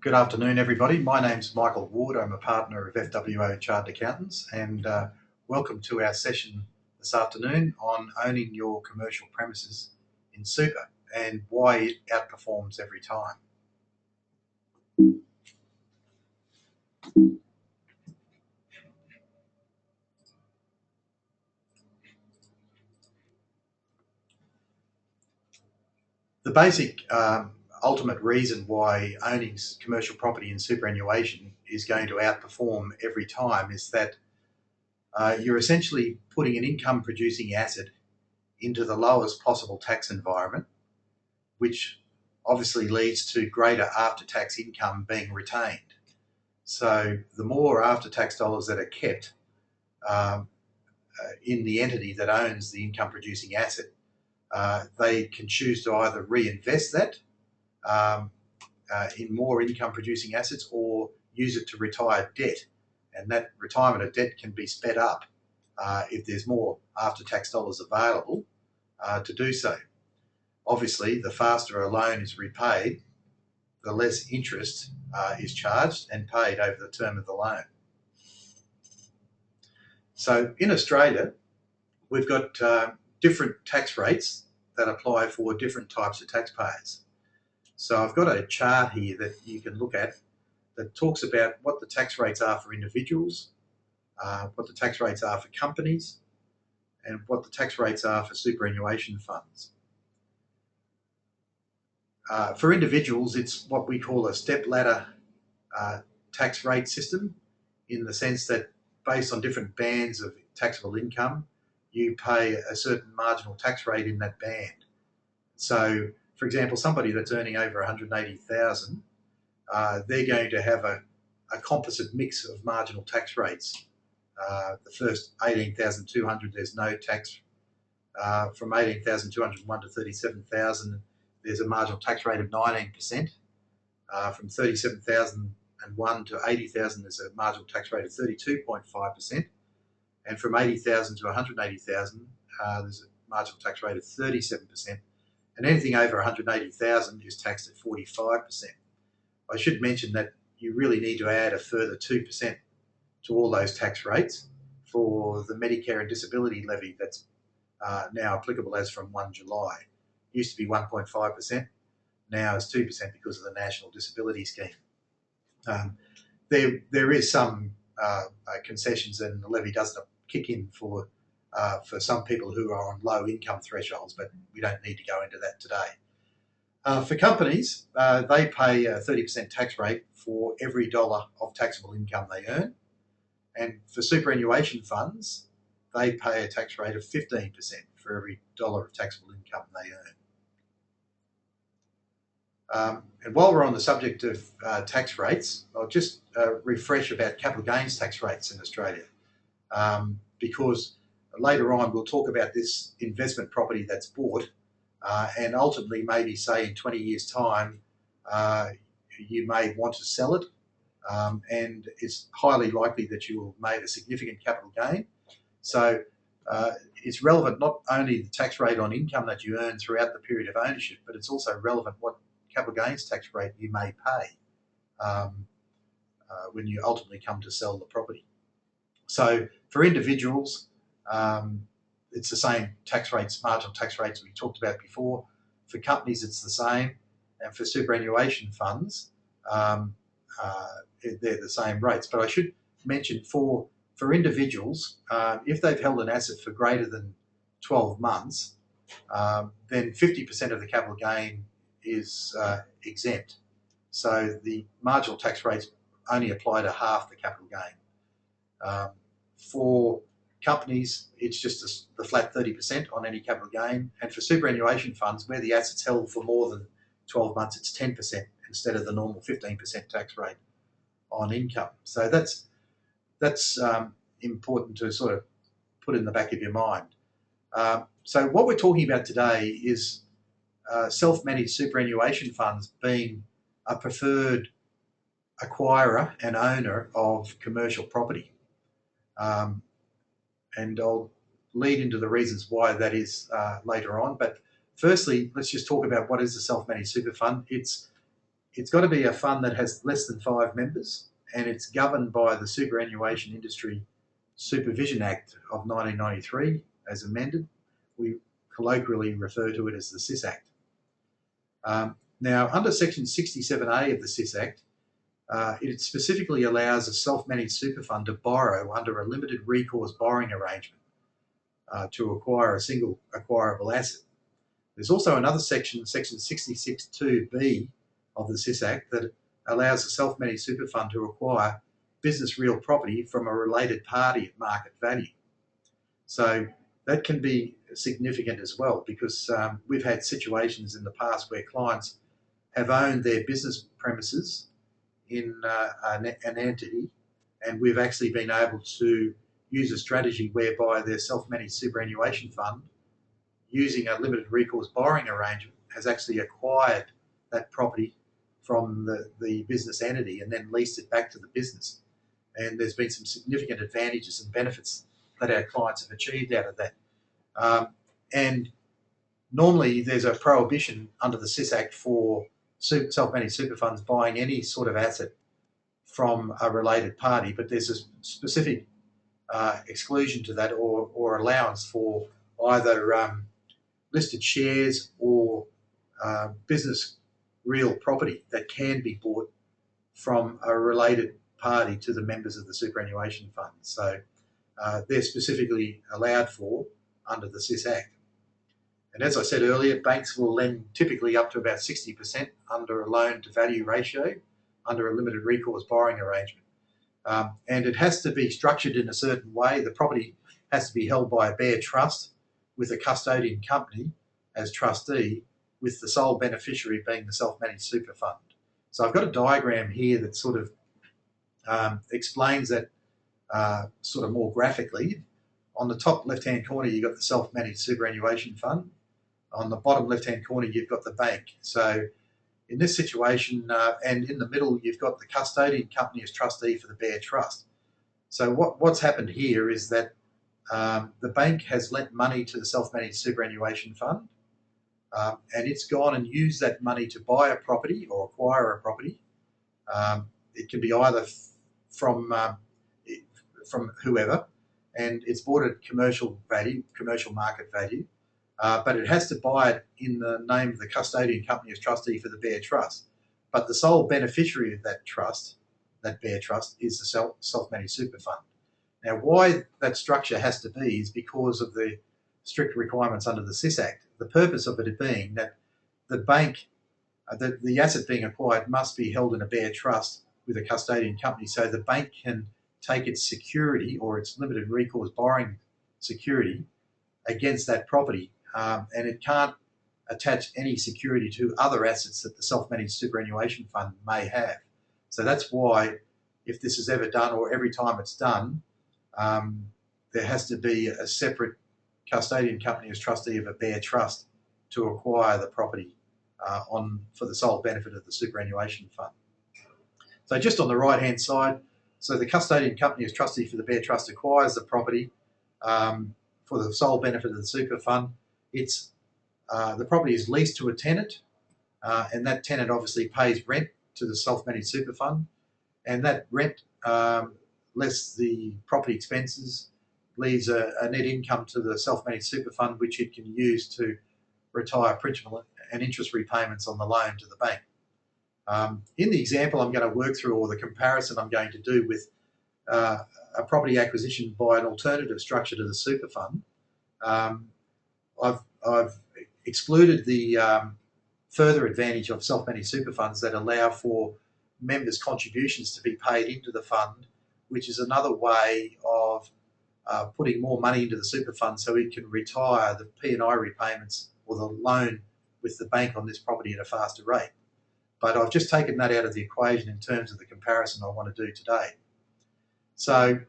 Good afternoon, everybody. My name's Michael Ward. I'm a partner of FWO Chartered Accountants, and welcome to our session this afternoon on owning your commercial premises in super and why it outperforms every time. The basic ultimate reason why owning commercial property in superannuation is going to outperform every time is that you're essentially putting an income producing asset into the lowest possible tax environment, which obviously leads to greater after-tax income being retained. So the more after-tax dollars that are kept in the entity that owns the income producing asset, they can choose to either reinvest that in more income producing assets or use it to retire debt. And that retirement of debt can be sped up if there's more after-tax dollars available to do so. Obviously, the faster a loan is repaid, the less interest is charged and paid over the term of the loan. So in Australia, we've got different tax rates that apply for different types of taxpayers. So I've got a chart here that you can look at that talks about what the tax rates are for individuals, what the tax rates are for companies, and what the tax rates are for superannuation funds. For individuals, it's what we call a step ladder tax rate system, in the sense that based on different bands of taxable income, you pay a certain marginal tax rate in that band. So, for example, somebody that's earning over 180,000, they're going to have a composite mix of marginal tax rates. The first 18,200, there's no tax. From 18,201 to 37,000, there's a marginal tax rate of 19%. From 37,001 to 80,000, there's a marginal tax rate of 32.5%. And from 80,000 to 180,000, there's a marginal tax rate of 37%. And anything over 180,000 is taxed at 45%. I should mention that you really need to add a further 2% to all those tax rates for the Medicare and disability levy that's now applicable as from 1 July. It used to be 1.5%, now it's 2% because of the National Disability Scheme. There is some concessions, and the levy doesn't kick in for some people who are on low income thresholds, but we don't need to go into that today. For companies, they pay a 30% tax rate for every dollar of taxable income they earn. And for superannuation funds, they pay a tax rate of 15% for every dollar of taxable income they earn. And while we're on the subject of tax rates, I'll just refresh about capital gains tax rates in Australia, because later on we'll talk about this investment property that's bought, and ultimately maybe say in 20 years' time you may want to sell it, and it's highly likely that you will have made a significant capital gain. So it's relevant not only the tax rate on income that you earn throughout the period of ownership, but it's also relevant what capital gains tax rate you may pay when you ultimately come to sell the property. So for individuals, it's the same tax rates, marginal tax rates we talked about before. For companies, it's the same. And for superannuation funds, they're the same rates. But I should mention for individuals, if they've held an asset for greater than 12 months, then 50% of the capital gain is exempt. So the marginal tax rates only apply to half the capital gain. For companies, it's just the flat 30% on any capital gain. And for superannuation funds, where the asset's held for more than 12 months, it's 10% instead of the normal 15% tax rate on income. So that's important to sort of put in the back of your mind. So what we're talking about today is self-managed superannuation funds being a preferred acquirer and owner of commercial property. And I'll lead into the reasons why that is later on. But firstly, let's just talk about what is a self-managed super fund. It's it's got to be a fund that has less than 5 members, and it's governed by the Superannuation Industry Supervision Act of 1993 as amended. We colloquially refer to it as the SIS Act. Now, under Section 67A of the SIS Act, it specifically allows a self-managed super fund to borrow under a limited recourse borrowing arrangement to acquire a single acquirable asset. There's also another section, Section 66(2)(b) of the SIS Act, that allows a self-managed super fund to acquire business real property from a related party at market value. So that can be significant as well, because we've had situations in the past where clients have owned their business premises in an entity, and we've actually been able to use a strategy whereby their self-managed superannuation fund, using a limited recourse borrowing arrangement, has actually acquired that property from the business entity and then leased it back to the business. And there's been some significant advantages and benefits that our clients have achieved out of that. And normally there's a prohibition under the SIS Act for self-managed super funds buying any sort of asset from a related party, but there's a specific exclusion to that, or allowance for either listed shares or business real property that can be bought from a related party to the members of the superannuation fund. So they're specifically allowed for under the SIS Act. And as I said earlier, banks will lend typically up to about 60% under a loan to value ratio under a limited recourse borrowing arrangement. And it has to be structured in a certain way. The property has to be held by a bare trust with a custodian company as trustee, with the sole beneficiary being the self-managed super fund. So I've got a diagram here that sort of explains that sort of more graphically. On the top left-hand corner, you've got the self-managed superannuation fund. On the bottom left-hand corner, you've got the bank. So in this situation, and in the middle, you've got the custodian company as trustee for the bare trust. So what's happened here is that the bank has lent money to the self-managed superannuation fund, and it's gone and used that money to buy a property or acquire a property. It can be either from whoever, and it's bought at commercial value, commercial market value, but it has to buy it in the name of the custodian company as trustee for the bare trust. But the sole beneficiary of that trust, that bare trust, is the self-managed super fund. Now, why that structure has to be is because of the strict requirements under the SIS Act. The purpose of it being that the bank, the asset being acquired must be held in a bare trust with a custodian company, so the bank can take its security or its limited recourse borrowing security against that property, and it can't attach any security to other assets that the self-managed superannuation fund may have. So that's why, if this is ever done or every time it's done, there has to be a separate custodian company as trustee of a bare trust to acquire the property for the sole benefit of the superannuation fund. So just on the right-hand side, so the custodian company as trustee for the bare trust acquires the property for the sole benefit of the super fund. The property is leased to a tenant, and that tenant obviously pays rent to the self-managed super fund, and that rent, less the property expenses, leaves a net income to the self-managed super fund, which it can use to retire principal and interest repayments on the loan to the bank. In the example I'm going to work through, or the comparison I'm going to do with a property acquisition by an alternative structure to the super fund, I've excluded the further advantage of self-managed super funds that allow for members' contributions to be paid into the fund, which is another way of putting more money into the super fund so it can retire the P&I repayments or the loan with the bank on this property at a faster rate. But I've just taken that out of the equation in terms of the comparison I want to do today. So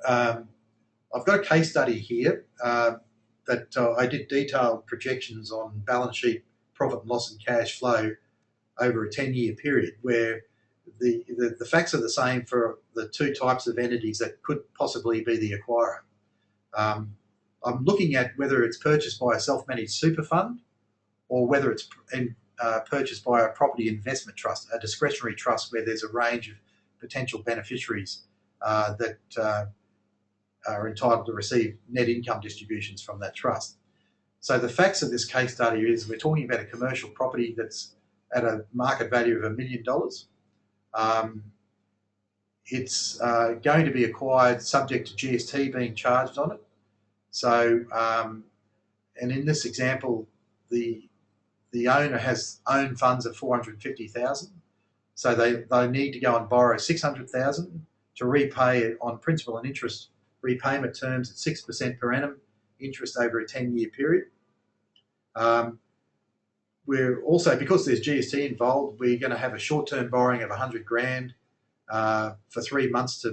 I've got a case study here that I did detailed projections on balance sheet profit and loss and cash flow over a 10-year period, where the facts are the same for the two types of entities that could possibly be the acquirer. I'm looking at whether it's purchased by a self-managed super fund or whether it's purchased by a property investment trust, a discretionary trust where there's a range of potential beneficiaries that are entitled to receive net income distributions from that trust. So the facts of this case study is we're talking about a commercial property that's at a market value of $1 million. It's going to be acquired subject to GST being charged on it. So, and in this example, the owner has own funds of $450,000. So they need to go and borrow $600,000 to repay it on principal and interest repayment terms at 6% per annum, interest over a 10-year period. We're also, because there's GST involved, we're going to have a short-term borrowing of $100,000 for 3 months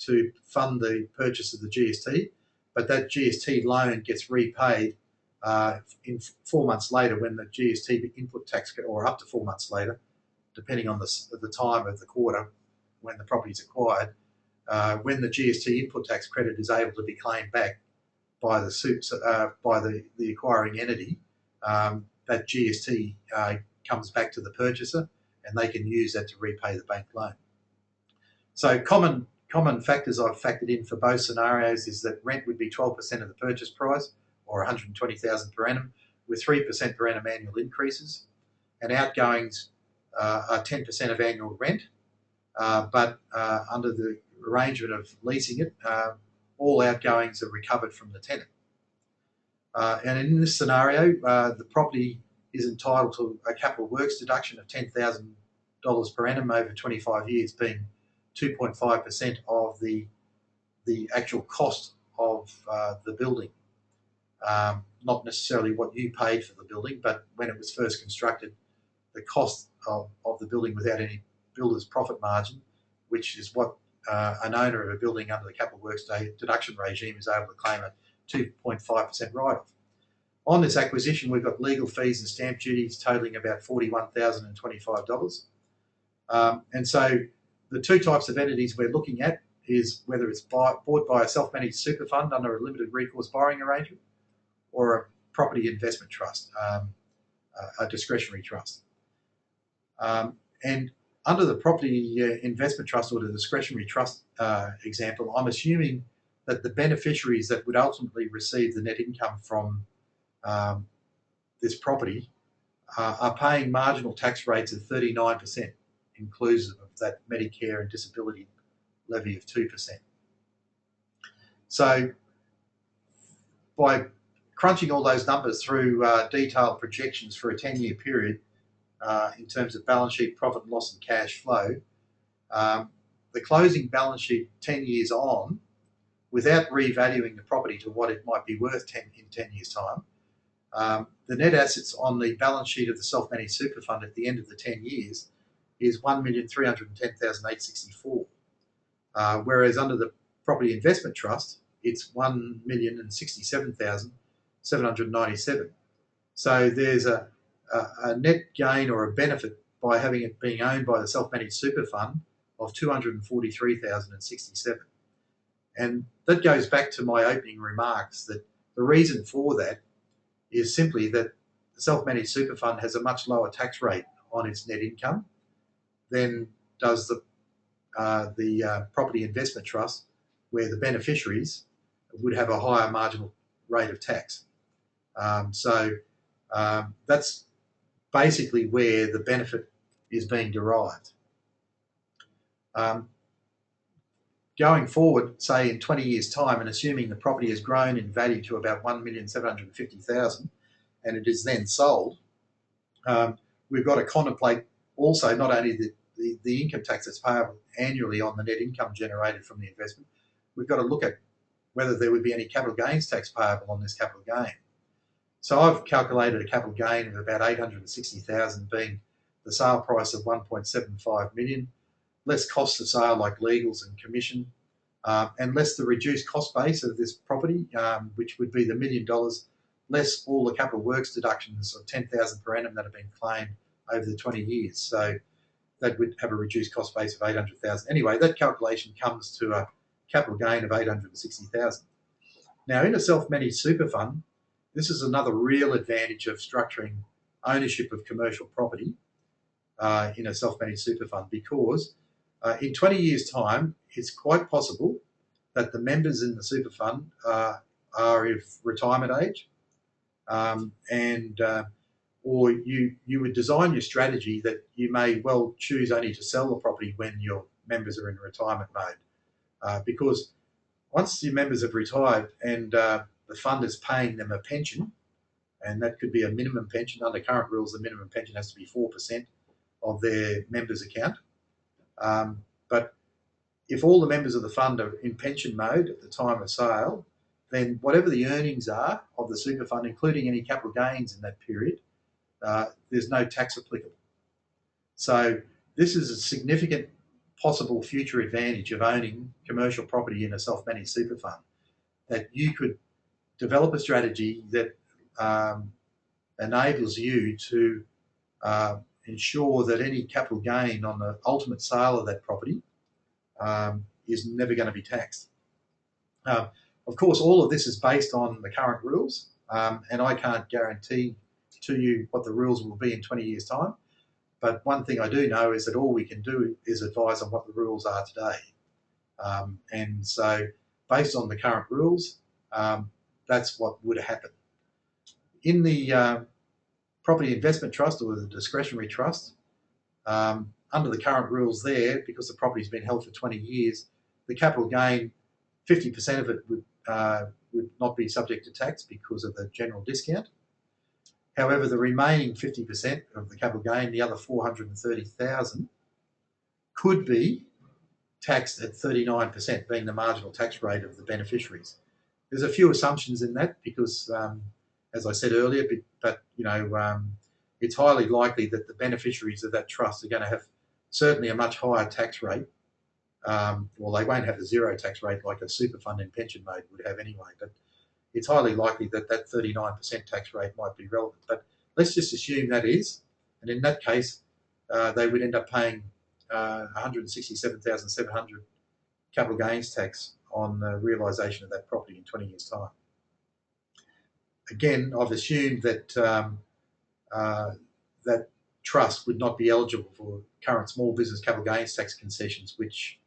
to fund the purchase of the GST, but that GST loan gets repaid in 4 months later when the GST input tax, or up to 4 months later, depending on the time of the quarter when the property is acquired, when the GST input tax credit is able to be claimed back by the acquiring entity. That GST comes back to the purchaser, and they can use that to repay the bank loan. So common factors I've factored in for both scenarios is that rent would be 12% of the purchase price, or $120,000 per annum, with 3% per annum annual increases, and outgoings are 10% of annual rent, but under the arrangement of leasing it, all outgoings are recovered from the tenant. And in this scenario, the property is entitled to a capital works deduction of $10,000 per annum over 25 years, being 2.5% of the actual cost of the building. Not necessarily what you paid for the building, but when it was first constructed, the cost of the building without any builder's profit margin, which is what an owner of a building under the capital works deduction regime is able to claim a 2.5% write-off. On this acquisition, we've got legal fees and stamp duties totaling about $41,025. And so the two types of entities we're looking at is whether it's bought by a self-managed super fund under a limited recourse borrowing arrangement, or a property investment trust, a discretionary trust. And under the property investment trust or the discretionary trust example, I'm assuming that the beneficiaries that would ultimately receive the net income from this property are paying marginal tax rates of 39%, inclusive of that Medicare and disability levy of 2%. So by crunching all those numbers through detailed projections for a 10-year period in terms of balance sheet, profit and loss and cash flow, the closing balance sheet 10 years on, without revaluing the property to what it might be worth in 10 years' time, the net assets on the balance sheet of the self-managed super fund at the end of the 10 years is $1,310,864. Whereas under the property investment trust, it's $1,067,797. So there's a net gain or a benefit by having it being owned by the self-managed super fund of $243,067. And that goes back to my opening remarks that the reason for that is simply that the self-managed super fund has a much lower tax rate on its net income than does the property investment trust, where the beneficiaries would have a higher marginal rate of tax. So that's basically where the benefit is being derived. Going forward, say in 20 years' time, and assuming the property has grown in value to about $1,750,000 and it is then sold, we've got to contemplate also not only the income tax that's payable annually on the net income generated from the investment, we've got to look at whether there would be any capital gains tax payable on this capital gain. So I've calculated a capital gain of about $860,000 being the sale price of $1.75 million, less costs of sale like legals and commission, and less the reduced cost base of this property, which would be the $1 million, less all the capital works deductions of $10,000 per annum that have been claimed over the 20 years. So that would have a reduced cost base of $800,000. Anyway, that calculation comes to a capital gain of $860,000. Now, in a self-managed super fund, this is another real advantage of structuring ownership of commercial property in a self-managed super fund, because in 20 years' time, it's quite possible that the members in the super fund are of retirement age, or you would design your strategy that you may well choose only to sell the property when your members are in retirement mode, because once your members have retired and the fund is paying them a pension, and that could be a minimum pension. Under current rules, the minimum pension has to be 4% of their members' account. But if all the members of the fund are in pension mode at the time of sale, then whatever the earnings are of the super fund, including any capital gains in that period, there's no tax applicable. So this is a significant possible future advantage of owning commercial property in a self-managed super fund, that you could develop a strategy that enables you to ensure that any capital gain on the ultimate sale of that property is never going to be taxed. Of course, all of this is based on the current rules, and I can't guarantee to you what the rules will be in 20 years' time. But one thing I do know is that all we can do is advise on what the rules are today. And so based on the current rules, that's what would happen. In the property investment trust or the discretionary trust, under the current rules there, because the property's been held for 20 years, the capital gain, 50% of it would not be subject to tax because of the general discount. However, the remaining 50% of the capital gain, the other 430,000, could be taxed at 39%, being the marginal tax rate of the beneficiaries. There's a few assumptions in that because, as I said earlier, but it's highly likely that the beneficiaries of that trust are going to have certainly a much higher tax rate. Well, they won't have a zero tax rate like a super fund in pension mode would have anyway, but it's highly likely that that 39% tax rate might be relevant. But let's just assume that is, and in that case, they would end up paying 167,700 capital gains tax on the realisation of that property in 20 years' time. Again, I've assumed that that trust would not be eligible for current small business capital gains tax concessions, which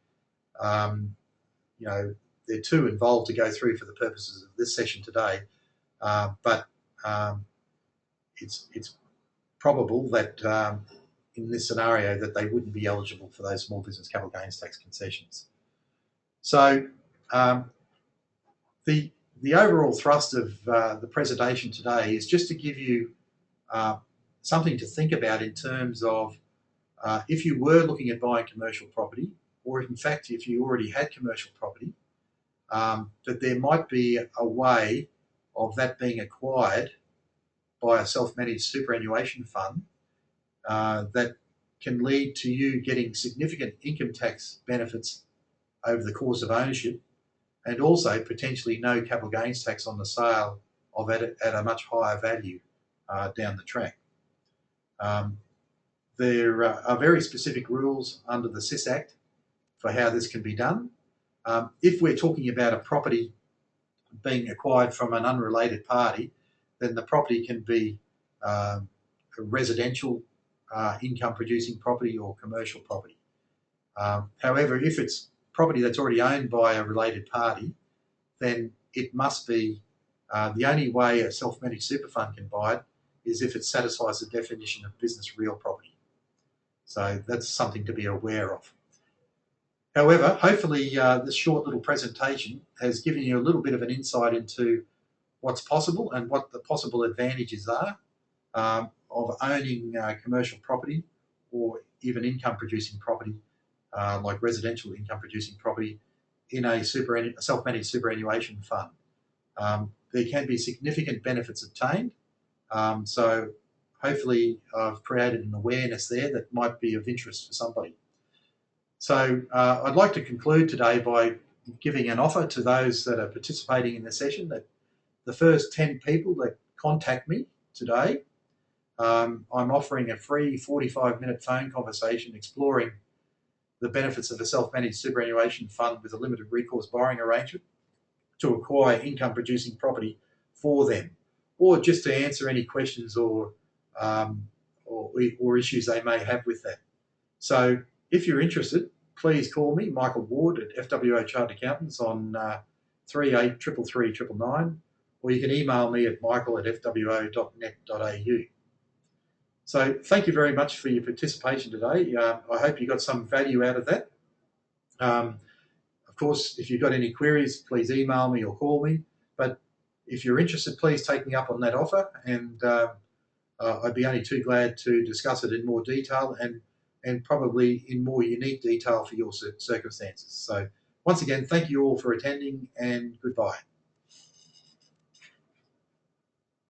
they're too involved to go through for the purposes of this session today. But it's probable that in this scenario that they wouldn't be eligible for those small business capital gains tax concessions. So the overall thrust of the presentation today is just to give you something to think about in terms of if you were looking at buying commercial property, or in fact if you already had commercial property, that there might be a way of that being acquired by a self-managed superannuation fund that can lead to you getting significant income tax benefits over the course of ownership, and also potentially no capital gains tax on the sale of it at a much higher value down the track. There are very specific rules under the SIS Act for how this can be done. If we're talking about a property being acquired from an unrelated party, then the property can be a residential income producing property or commercial property. However, if it's property that's already owned by a related party, then it must be the only way a self-managed super fund can buy it is if it satisfies the definition of business real property. So that's something to be aware of. However, hopefully this short little presentation has given you a little bit of an insight into what's possible and what the possible advantages are of owning commercial property or even income producing property like residential income producing property in a self-managed superannuation fund. There can be significant benefits obtained. So hopefully I've created an awareness there that might be of interest for somebody. So I'd like to conclude today by giving an offer to those that are participating in the session that the first 10 people that contact me today, I'm offering a free 45-minute phone conversation exploring the benefits of a self-managed superannuation fund with a limited recourse borrowing arrangement to acquire income producing property for them, or just to answer any questions or or issues they may have with that. So if you're interested, please call me, Michael Ward at FWO Chartered Accountants on 383339, or you can email me at michael@fwo.net.au. So thank you very much for your participation today. I hope you got some value out of that. Of course, if you've got any queries, please email me or call me. But if you're interested, please take me up on that offer, and I'd be only too glad to discuss it in more detail and probably in more unique detail for your circumstances. So once again, thank you all for attending, and goodbye.